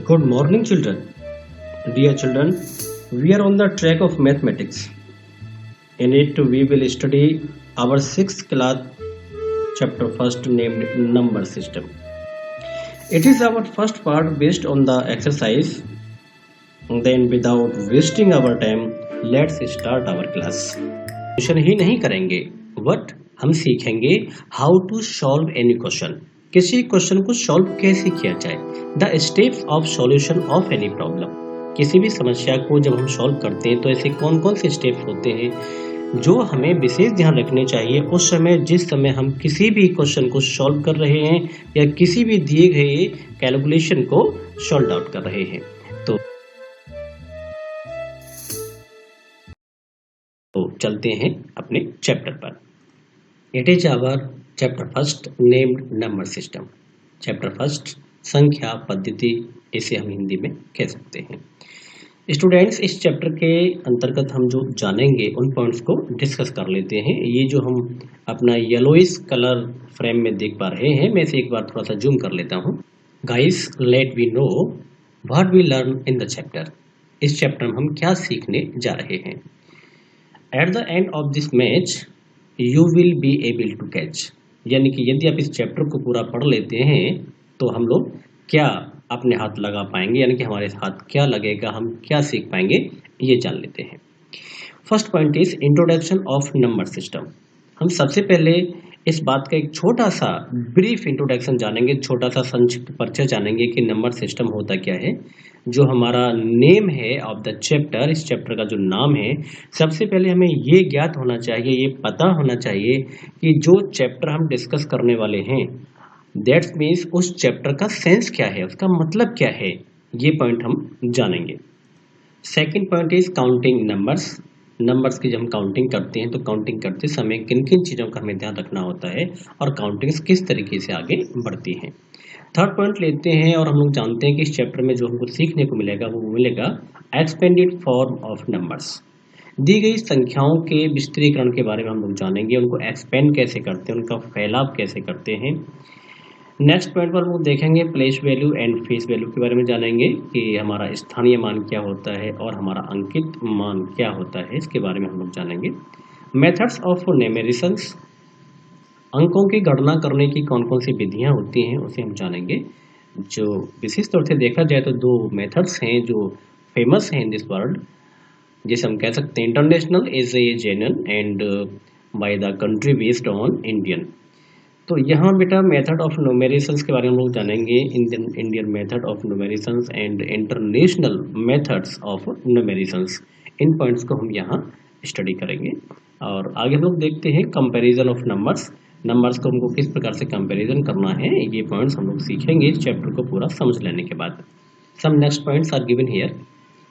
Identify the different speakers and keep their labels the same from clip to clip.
Speaker 1: Good morning, children. Dear children, we are on the track of mathematics. In it, we will study our sixth class chapter first named number system. It is our first part based on the exercise. Then, without wasting our time, let's start our class. Question ही नहीं करेंगे, but हम सीखेंगे how to solve any question. किसी question को solve कैसे किया जाए, the steps of solution of any problem. किसी भी समस्या को जब हम सॉल्व करते हैं तो ऐसे कौन कौन से स्टेप्स होते हैं जो हमें विशेष ध्यान रखने चाहिए उस समय, जिस समय हम किसी भी क्वेश्चन को सॉल्व कर रहे हैं या किसी भी दिए गए कैलकुलेशन को सॉल्व आउट कर रहे हैं. तो चलते हैं अपने चैप्टर पर. It is our chapter first named number system. Chapter first संख्या पद्धति, इसे हम हिंदी में कह सकते हैं. स्टूडेंट्स, इस चैप्टर के अंतर्गत हम जो जानेंगे उन पॉइंट्स को डिस्कस कर लेते हैं. ये जो हम अपना येलोइश कलर फ्रेम में देख पा रहे हैं, मैं इसे एक बार थोड़ा सा जूम कर लेता हूँ. Guys, let we know what we learn in the chapter. इस चैप्टर में हम क्या सीखने जा रहे हैं. At the end of this match you will be able to catch. यानी कि यदि आप इस चैप्टर को पूरा पढ़ लेते हैं तो हम लोग क्या अपने हाथ लगा पाएंगे, यानी कि हमारे हाथ क्या लगेगा, हम क्या सीख पाएंगे, ये जान लेते हैं. First point is introduction of number system. हम सबसे पहले इस बात का एक छोटा सा ब्रीफ इंट्रोडक्शन जानेंगे, छोटा सा संक्षिप्त परिचय जानेंगे कि नंबर सिस्टम होता क्या है. जो हमारा नेम है ऑफ द चैप्टर, इस चैप्टर का जो नाम है, सबसे पहले हमें ये ज्ञात होना चाहिए, ये पता होना चाहिए कि जो चैप्टर हम डिस्कस करने वाले हैं, दैट्स मीन्स उस चैप्टर का सेंस क्या है, उसका मतलब क्या है, ये पॉइंट हम जानेंगे. Second point is counting numbers. Numbers की जब हम काउंटिंग करते हैं तो काउंटिंग करते समय किन किन चीज़ों का हमें ध्यान रखना होता है और काउंटिंग्स किस तरीके से आगे बढ़ती हैं. थर्ड पॉइंट लेते हैं और हम लोग जानते हैं कि इस चैप्टर में जो हमको सीखने को मिलेगा वो मिलेगा एक्सपेंडेड फॉर्म ऑफ नंबर्स. दी गई संख्याओं के विस्तारीकरण के बारे में हम लोग जानेंगे, उनको एक्सपेंड कैसे करते हैं, उनका फैलाव कैसे करते हैं. नेक्स्ट पॉइंट पर हम लोग देखेंगे place value and face value के बारे में जानेंगे कि हमारा स्थानीय मान क्या होता है और हमारा अंकित मान क्या होता है, इसके बारे में हम लोग जानेंगे. मेथड्स ऑफ न्यूमेरिशंस, अंकों की गणना करने की कौन कौन सी विधियां होती हैं उसे हम जानेंगे. जो विशेष तौर से देखा जाए तो दो मेथड्स हैं जो फेमस हैं इन दिस वर्ल्ड, जिसे हम कह सकते हैं इंटरनेशनल एज ए जेनन and by the country based on Indian. तो यहाँ बेटा मेथड ऑफ न्यूमेरिशंस के बारे में हम लोग जानेंगे, Indian method of numerations and international methods of numerations. इन पॉइंट्स को हम यहाँ स्टडी करेंगे. और आगे हम लोग देखते हैं कंपैरिजन ऑफ नंबर्स. नंबर्स को हमको किस प्रकार से कंपैरिजन करना है, ये पॉइंट्स हम लोग सीखेंगे इस चैप्टर को पूरा समझ लेने के बाद. Some next points are given here.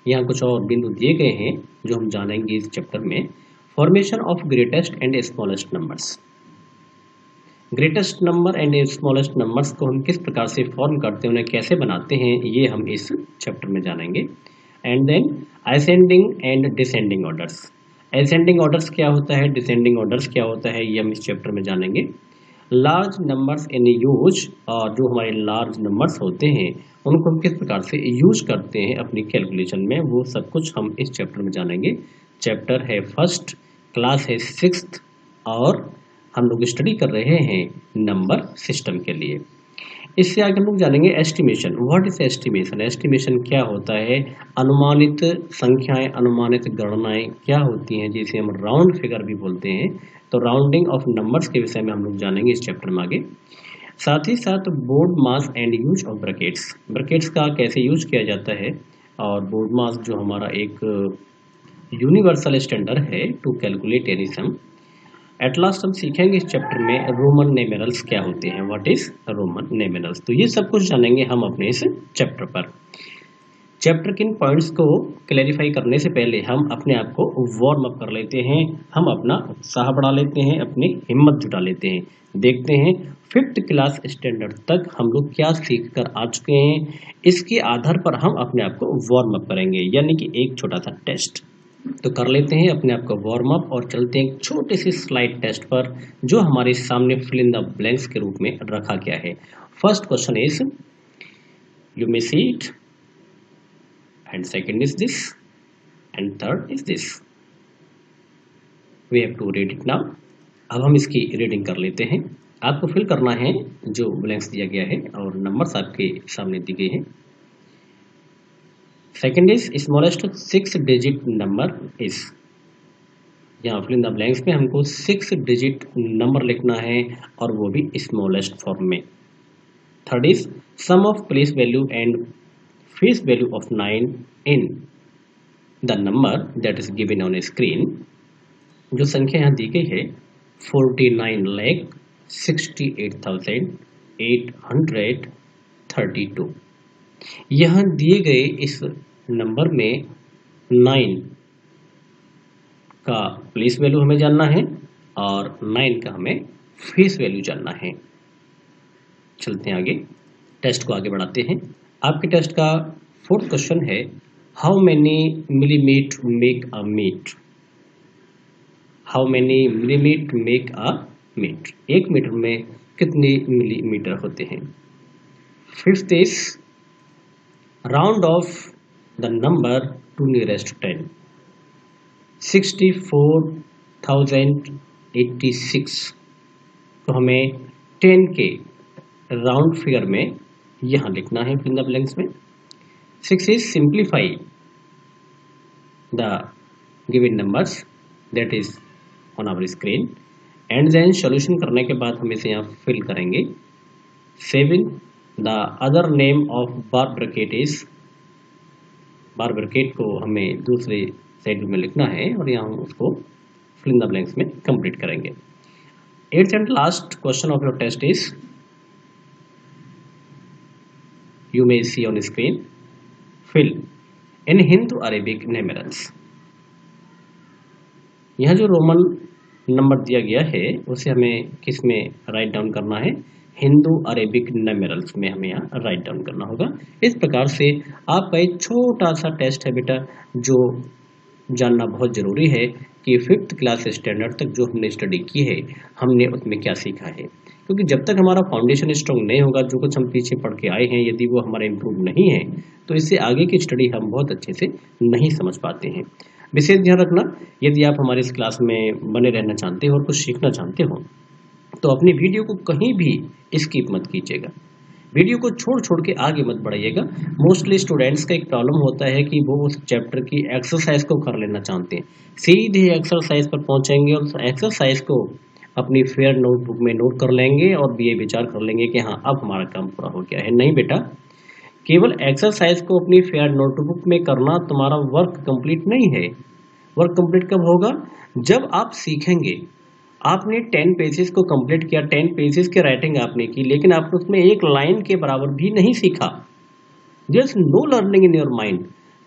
Speaker 1: यहाँ कुछ और बिंदु दिए गए हैं जो हम जानेंगे इस चैप्टर में. Formation of greatest and smallest numbers. Greatest number and smallest numbers को हम किस प्रकार से फॉर्म करते हैं, उन्हें कैसे बनाते हैं, ये हम इस चैप्टर में जानेंगे. And then ascending and descending orders. Ascending orders क्या होता है, डिसेंडिंग ऑर्डर्स क्या होता है, ये हम इस चैप्टर में जानेंगे. लार्ज नंबर्स इन यूज, और जो हमारे लार्ज नंबर्स होते हैं उनको हम किस प्रकार से यूज करते हैं अपनी कैलकुलेशन में, वो सब कुछ हम इस चैप्टर में जानेंगे. चैप्टर है फर्स्ट, क्लास है सिक्स्थ, और हम लोग स्टडी कर रहे हैं नंबर सिस्टम के लिए. इससे आगे हम लोग जानेंगे estimation. What is estimation. Estimation क्या होता है, अनुमानित संख्याएं, अनुमानित गणनाएं क्या होती हैं, जिसे हम राउंड फिगर भी बोलते हैं. तो राउंडिंग ऑफ नंबर्स के विषय में हम लोग जानेंगे इस चैप्टर में आगे. साथ ही साथ board mass and use of brackets. Brackets का कैसे यूज किया जाता है, और बोर्ड मास जो हमारा एक यूनिवर्सल स्टैंडर्ड है to calculate any sum. At last हम सीखेंगे इस चैप्टर में रोमन न्यूमेरल्स क्या होते हैं. What is Roman numerals. तो ये सब कुछ जानेंगे हम अपने इस चैप्टर पर. चैप्टर के इन पॉइंट्स को क्लैरिफाई करने से पहले हम अपने आप को वार्म अप कर लेते हैं, हम अपना उत्साह बढ़ा लेते हैं, अपनी हिम्मत जुटा लेते हैं. देखते हैं फिफ्थ क्लास स्टैंडर्ड तक हम लोग क्या सीख कर आ चुके हैं. इसके आधार पर हम अपने आप को वार्म अप करेंगे, यानी कि एक छोटा सा टेस्ट. तो कर लेते हैं अपने आप को वार्म अप और चलते हैं एक छोटे से स्लाइड टेस्ट पर जो हमारे सामने फिल इन द ब्लैंक्स के रूप में रखा गया है. First question is, you may see it, and second is this and third is this. We have to read it now. अब हम इसकी रीडिंग कर लेते हैं। आपको फिल करना है जो ब्लैंक्स दिया गया है और नंबर्स आपके सामने दिए गए हैं। Second is smallest 6 digit number is, यहाँ फिल इन द ब्लैंक्स में हमको 6 डिजिट नंबर लिखना है और वो भी स्मॉलेस्ट फॉर्म में। Third is sum of place value and face value of 9 in the number that is given on a screen. जो संख्या यहाँ दी गई है 49,68,832, यहाँ दिए गए इस नंबर में 9 का प्लेस वैल्यू हमें जानना है और 9 का हमें फेस वैल्यू जानना है। चलते हैं आगे, टेस्ट को आगे बढ़ाते हैं। आपके टेस्ट का फोर्थ क्वेश्चन है how many millimetre make a metre. How many millimetre make a metre, 1 metre में कितने मिलीमीटर होते हैं। Fifth is round off the number to nearest 10, 64,086 तो हमें 10 के राउंड फिगर में यहाँ लिखना है फिल इन द ब्लैंक्स में। 6 is simplify the given numbers that is on our screen and then solution करने के बाद हम इसे यहाँ फिल करेंगे। 7 the other name of bar bracket is, bar bracket को हमें दूसरे साइड में लिखना है और यहाँ उसको फिल इन द ब्लैंक्स में कंप्लीट करेंगे। 8th and last question of your test is you may see on screen, fill in Hindu Arabic numerals। यहाँ जो रोमन नंबर दिया गया है उसे हमें किस में राइट डाउन करना है, हिंदू अरेबिक न्यूमेरल्स में हमें यहाँ राइट डाउन करना होगा। इस प्रकार से आपका एक छोटा सा टेस्ट है बेटा, जो जानना बहुत ज़रूरी है कि 5th क्लास स्टैंडर्ड तक जो हमने स्टडी की है हमने उसमें क्या सीखा है, क्योंकि जब तक हमारा फाउंडेशन स्ट्रॉन्ग नहीं होगा, जो कुछ हम पीछे पढ़ के आए हैं यदि वो हमारा इम्प्रूव नहीं है तो इससे आगे की स्टडी हम बहुत अच्छे से नहीं समझ पाते हैं। विशेष ध्यान रखना, यदि आप हमारे इस क्लास में बने रहना चाहते हो और कुछ सीखना चाहते हो तो अपनी वीडियो को कहीं भी स्किप मत कीजिएगा, वीडियो को छोड़ के आगे मत बढ़ाइएगा। मोस्टली स्टूडेंट्स का एक प्रॉब्लम होता है कि वो उस चैप्टर की एक्सरसाइज को कर लेना चाहते हैं, सीधे एक्सरसाइज पर पहुंचेंगे और एक्सरसाइज को अपनी फेयर नोटबुक में नोट कर लेंगे और ये विचार कर लेंगे कि हाँ अब हमारा काम पूरा हो गया है। नहीं बेटा, केवल एक्सरसाइज को अपनी फेयर नोटबुक में करना तुम्हारा वर्क कंप्लीट नहीं है। वर्क कंप्लीट कब होगा, जब आप सीखेंगे। आपने 10 पेजेस को कंप्लीट किया, 10 पेजेस की राइटिंग आपने की, लेकिन आपने उसमें एक लाइन के बराबर भी नहीं सीखा, there is no learning in your mind,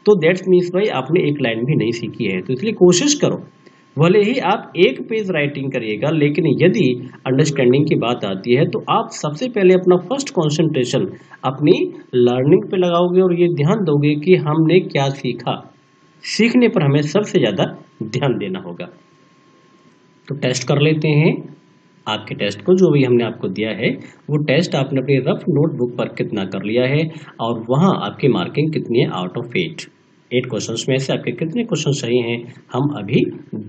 Speaker 1: तो दैट्स मीन्स भाई आपने एक लाइन भी नहीं सीखी है। तो इसलिए कोशिश करो, भले ही आप 1 पेज राइटिंग करिएगा, लेकिन यदि अंडरस्टैंडिंग की बात आती है तो आप सबसे पहले अपना फर्स्ट कंसंट्रेशन अपनी लर्निंग पे लगाओगे और ये ध्यान दोगे कि हमने क्या सीखा। सीखने पर हमें सबसे ज़्यादा ध्यान देना होगा। तो टेस्ट कर लेते हैं। आपके टेस्ट को जो भी हमने आपको दिया है वो टेस्ट आपने अपनी रफ नोटबुक पर कितना कर लिया है और वहाँ आपकी मार्किंग कितनी है आउट ऑफ 8 क्वेश्चंस में से आपके कितने क्वेश्चन सही हैं हम अभी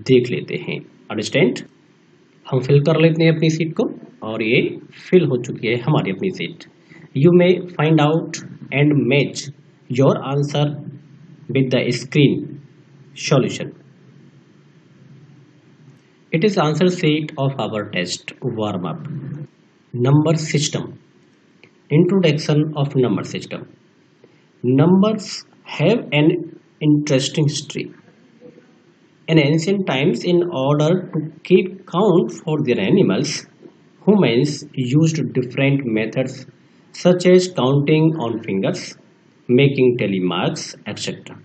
Speaker 1: देख लेते हैं। अंडरस्टैंड, हम फिल कर लेते हैं अपनी सीट को और ये फिल हो चुकी है हमारी अपनी seat. You may find out and match your answer with the screen solution. It is answer sheet of our test warm up. Number system. Introduction of number system. Numbers have an interesting history. In ancient times, in order to keep count for their animals, humans used different methods such as counting on fingers, making tally marks, etc.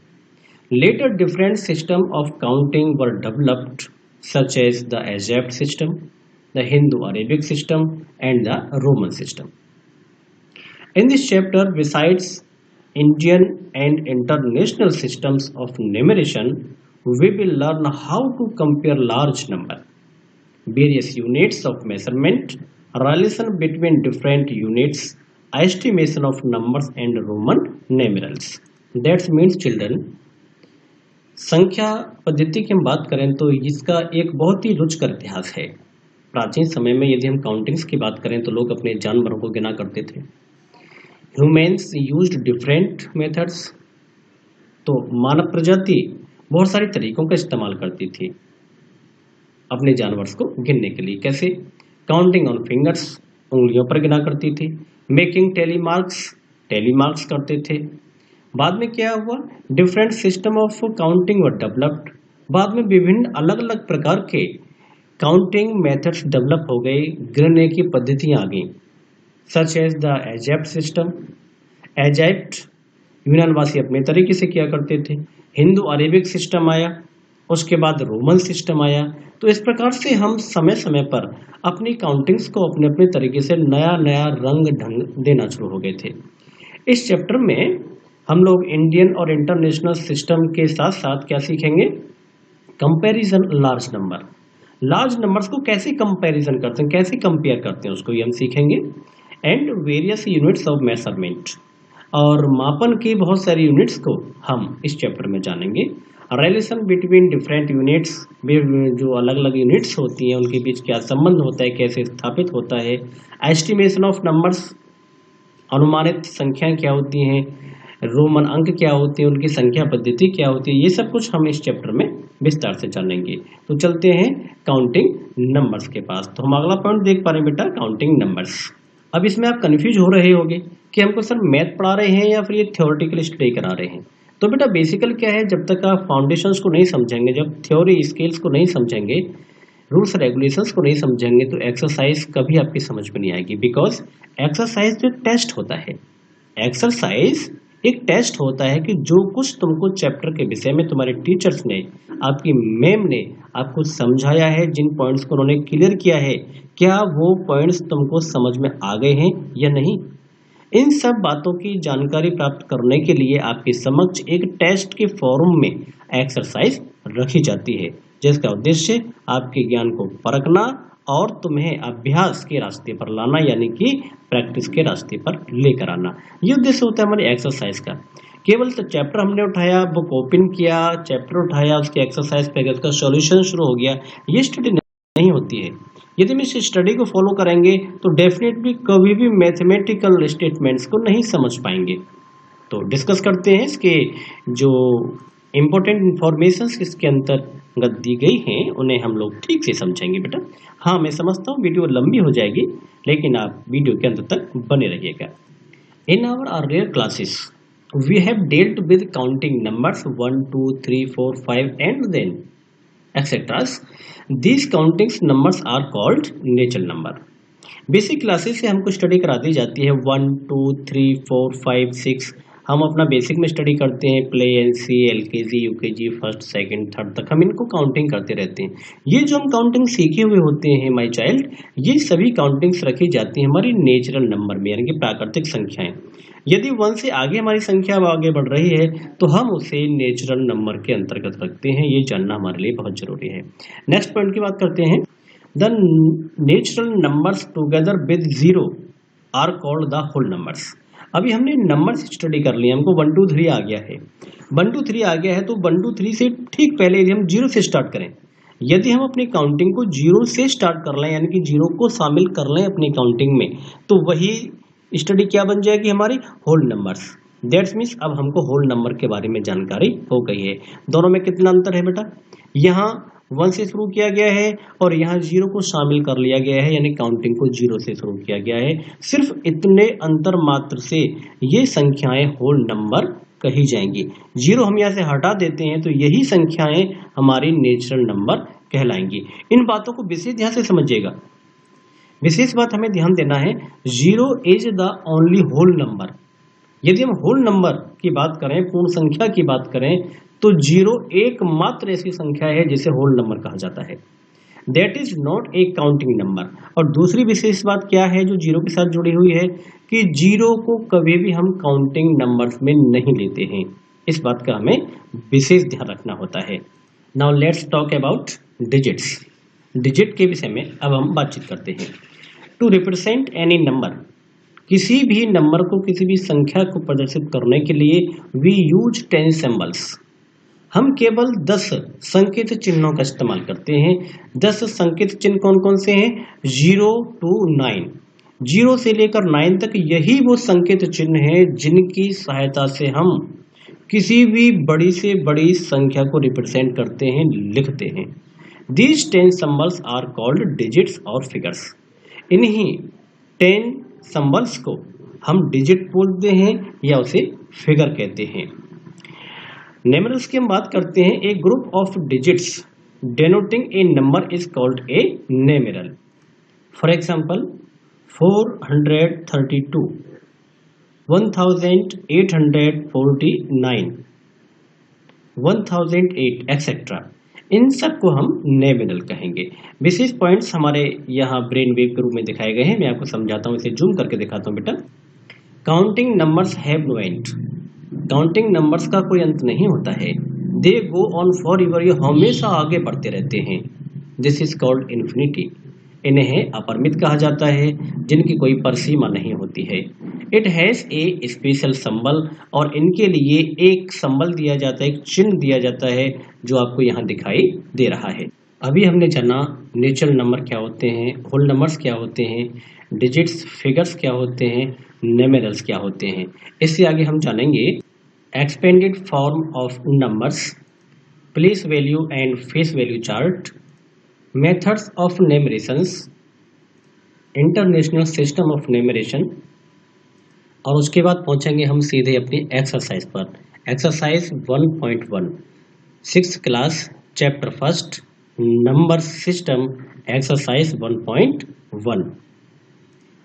Speaker 1: Later, different systems of counting were developed, such as the Egypt system, the Hindu-Arabic system, and the Roman system. In this chapter, besides Indian and international systems of numeration, we will learn how to compare large number, various units of measurement, relation between different units, estimation of numbers and Roman numerals. That's means children, संख्या पद्धति की हम बात करें तो इसका एक बहुत ही रुचिकर इतिहास है। प्राचीन समय में यदि हम काउंटिंग्स की बात करें तो लोग अपने जानवरों को गिना करते थे। ह्यूमन्स यूज्ड डिफरेंट मेथड्स, तो मानव प्रजाति बहुत सारे तरीकों का इस्तेमाल करती थी अपने जानवर को गिनने के लिए। कैसे? काउंटिंग ऑन फिंगर्स, उंगलियों पर गिना करती थी। मेकिंग टेलीमार्क्स करते थे। बाद में क्या हुआ? Different system of counting were developed. बाद में विभिन्न अलग अलग प्रकार के काउंटिंग मेथड्स डेवलप हो गए, गिनने की पद्धतियां आ गई, सच एज द एजैप्ट सिस्टम। एजैप्ट यूनानवासी अपने तरीके से किया करते थे। हिंदू अरेबिक सिस्टम आया, उसके बाद रोमन सिस्टम आया। तो इस प्रकार से हम समय समय पर अपनी काउंटिंग्स को अपने अपने तरीके से नया नया रंग ढंग देना शुरू हो गए थे। इस चैप्टर में हम लोग इंडियन और इंटरनेशनल सिस्टम के साथ साथ क्या सीखेंगे? कंपैरिजन लार्ज नंबर्स को कैसे कंपैरिजन करते हैं, कैसे कंपेयर करते हैं, उसको ये हम सीखेंगे। And various units of measurement, और मापन की बहुत सारी यूनिट्स को हम इस चैप्टर में जानेंगे। रिलेशन बिटवीन डिफरेंट यूनिट्स, जो अलग अलग यूनिट्स होती हैं उनके बीच क्या संबंध होता है, कैसे स्थापित होता है। एस्टिमेशन ऑफ नंबर्स, अनुमानित संख्याएं क्या होती हैं, रोमन अंक क्या होते हैं, उनकी संख्या पद्धति क्या होती है, ये सब कुछ हम इस चैप्टर में विस्तार से जानेंगे। तो चलते हैं काउंटिंग नंबर्स के पास। तो हम अगला पॉइंट देख पा रहे हैं बेटा, काउंटिंग नंबर्स। अब इसमें आप कंफ्यूज हो रहे होंगे कि हमको सर मैथ पढ़ा रहे हैं या फिर ये थ्योरेटिकल स्टडी करा रहे हैं। तो बेटा बेसिकल क्या है, जब तक आप फाउंडेशंस को नहीं समझेंगे, जब थ्योरी स्केल्स को नहीं समझेंगे, रूल्स रेगुलेशंस को नहीं समझेंगे, तो एक्सरसाइज कभी आपकी समझ में नहीं आएगी। बिकॉज एक्सरसाइज जो टेस्ट होता है, एक्सरसाइज एक टेस्ट होता है कि जो कुछ तुमको चैप्टर के विषय में तुम्हारे टीचर्स ने, आपकी मैम ने आपको समझाया है, जिन पॉइंट्स को उन्होंने क्लियर किया है, क्या वो पॉइंट्स तुमको समझ में आ गए हैं या नहीं। इन सब बातों की जानकारी प्राप्त करने के लिए आपके समक्ष एक टेस्ट के फॉर्म में एक्सरसाइज रखी जाती है, जिसका उद्देश्य आपके ज्ञान को परखना और तुम्हें अभ्यास के रास्ते पर लाना, यानी कि प्रैक्टिस के रास्ते पर लेकर आना। ये उद्देश्य होता है हमारे एक्सरसाइज का। केवल तो चैप्टर हमने उठाया, बुक ओपन किया, चैप्टर उठाया, उसके एक्सरसाइज पे उसका सॉल्यूशन शुरू हो गया, ये स्टडी नहीं होती है। यदि हम इस स्टडी को फॉलो करेंगे तो डेफिनेटली कभी भी मैथमेटिकल स्टेटमेंट्स को नहीं समझ पाएंगे। तो डिस्कस करते हैं इसके जो इम्पोर्टेंट इंफॉर्मेशंस इसके अंतर्गत दी गई हैं, उन्हें हम लोग ठीक से समझेंगे बेटा। हाँ, मैं समझता हूँ वीडियो लंबी हो जाएगी, लेकिन आप वीडियो के अंत तक बने रहिएगा। In our earlier classes we have dealt with counting numbers 1 2 3 4 5 and then etceteras. These countings numbers are called natural number. Basic classes से हमको स्टडी कराती जाती है 1 2 3 4 5 6। हम अपना बेसिक में स्टडी करते हैं, play NC LKG UKG first second third तक हम इनको काउंटिंग करते रहते हैं। ये जो हम काउंटिंग सीखे हुए होते हैं माय चाइल्ड, ये सभी काउंटिंग्स रखी जाती हैं हमारी नेचुरल नंबर में, यानी कि प्राकृतिक संख्याएं। यदि 1 से आगे हमारी संख्या आगे बढ़ रही है तो हम उसे नेचुरल नंबर के अंतर्गत रखते हैं। ये जानना हमारे लिए बहुत जरूरी है। नेक्स्ट पॉइंट की बात करते हैं। The natural numbers together with zero are called the whole numbers. अभी हमने नंबर्स स्टडी कर लिया, हमको 1 2 3 आ गया है। 1 2 3 आ गया है तो 1 2 3 से ठीक पहले यदि हम 0 से स्टार्ट करें, यदि हम अपनी काउंटिंग को 0 से स्टार्ट कर लें, यानी कि 0 को शामिल कर लें अपनी काउंटिंग में, तो वही स्टडी क्या बन जाएगी हमारी? Whole numbers. दैट्स मीन्स अब हमको होल नंबर के बारे में जानकारी हो गई है। दोनों में कितना अंतर है बेटा? यहाँ 1 से शुरू किया गया है और यहाँ 0 को शामिल कर लिया गया है, यानी काउंटिंग को 0 से शुरू किया गया है। सिर्फ इतने अंतर मात्र से ये संख्याएं होल नंबर कही जाएंगी। 0 हम यहाँ से हटा देते हैं तो यही संख्याएं हमारी नेचुरल नंबर कहलाएंगी। इन बातों को विशेष ध्यान से समझिएगा। विशेष बात हमें ध्यान देना है, 0 is the only whole number. यदि हम होल नंबर की बात करें, पूर्ण संख्या की बात करें, तो 0 एकमात्र ऐसी संख्या है जिसे होल नंबर कहा जाता है। That is not a counting number. और दूसरी विशेष बात क्या है जो 0 के साथ जुड़ी हुई है, कि 0 को कभी भी हम काउंटिंग नंबर्स में नहीं लेते हैं। इस बात का हमें विशेष ध्यान रखना होता है। Now let's talk about digits. Digit के विषय में अब हम बातचीत करते हैं। टू रिप्रेजेंट एनी नंबर, किसी भी नंबर को, किसी भी संख्या को प्रदर्शित करने के लिए वी यूज 10 सिंबल्स। हम केवल 10 संकेत चिन्हों का इस्तेमाल करते हैं। 10 संकेत चिन्ह कौन कौन से हैं? 0 to 9, 0 से लेकर 9 तक यही वो संकेत चिन्ह हैं जिनकी सहायता से हम किसी भी बड़ी से बड़ी संख्या को रिप्रेजेंट करते हैं, लिखते हैं। These 10 symbols are called digits और figures। इन्हीं 10 symbols को हम डिजिट बोलते हैं या उसे फिगर कहते हैं। न्यूमेरल्स की हम बात करते हैं। A group of digits denoting a number is called a numeral. For example 432, 1849, 1008 etcetera, इन सब को हम न्यूमेरल कहेंगे। विशेष पॉइंट्स हमारे यहाँ ब्रेन वेव के रूप में दिखाए गए हैं। मैं आपको समझाता हूँ, इसे जूम करके दिखाता हूँ बेटा। Counting numbers have no end. Counting numbers का कोई अंत नहीं होता है। They go on for ever, ये हमेशा आगे बढ़ते रहते हैं। This is called infinity. इन्हें अपरिमित कहा जाता है, जिनकी कोई परसीमा नहीं होती है। It has a special symbol, और इनके लिए एक सिंबल दिया जाता है, एक चिन्ह दिया जाता है जो आपको यहाँ दिखाई दे रहा है। अभी हमने जाना नेचुरल नंबर क्या होते हैं, होल नंबर्स क्या होते हैं, डिजिट्स फिगर्स क्या होते हैं, न्यूमेरल्स क्या होते हैं। इससे आगे हम जानेंगे expanded form of numbers, place value and face value chart, methods of numerations, international system of numeration, और उसके बाद पहुंचेंगे हम सीधे अपनी एक्सरसाइज पर। Exercise 1.1, 6th class, chapter first, number system, exercise 1.1,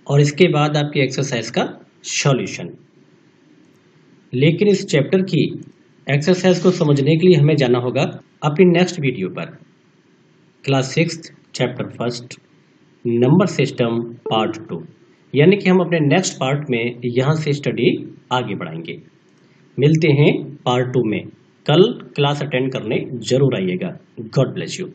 Speaker 1: और इसके बाद आपकी एक्सरसाइज का सॉल्यूशन। लेकिन इस चैप्टर की एक्सरसाइज को समझने के लिए हमें जाना होगा अपनी नेक्स्ट वीडियो पर, class 6th, chapter first, number system part 2। यानी कि हम अपने नेक्स्ट पार्ट में यहाँ से स्टडी आगे बढ़ाएंगे। मिलते हैं पार्ट 2 में। कल क्लास अटेंड करने जरूर आइएगा। God bless you.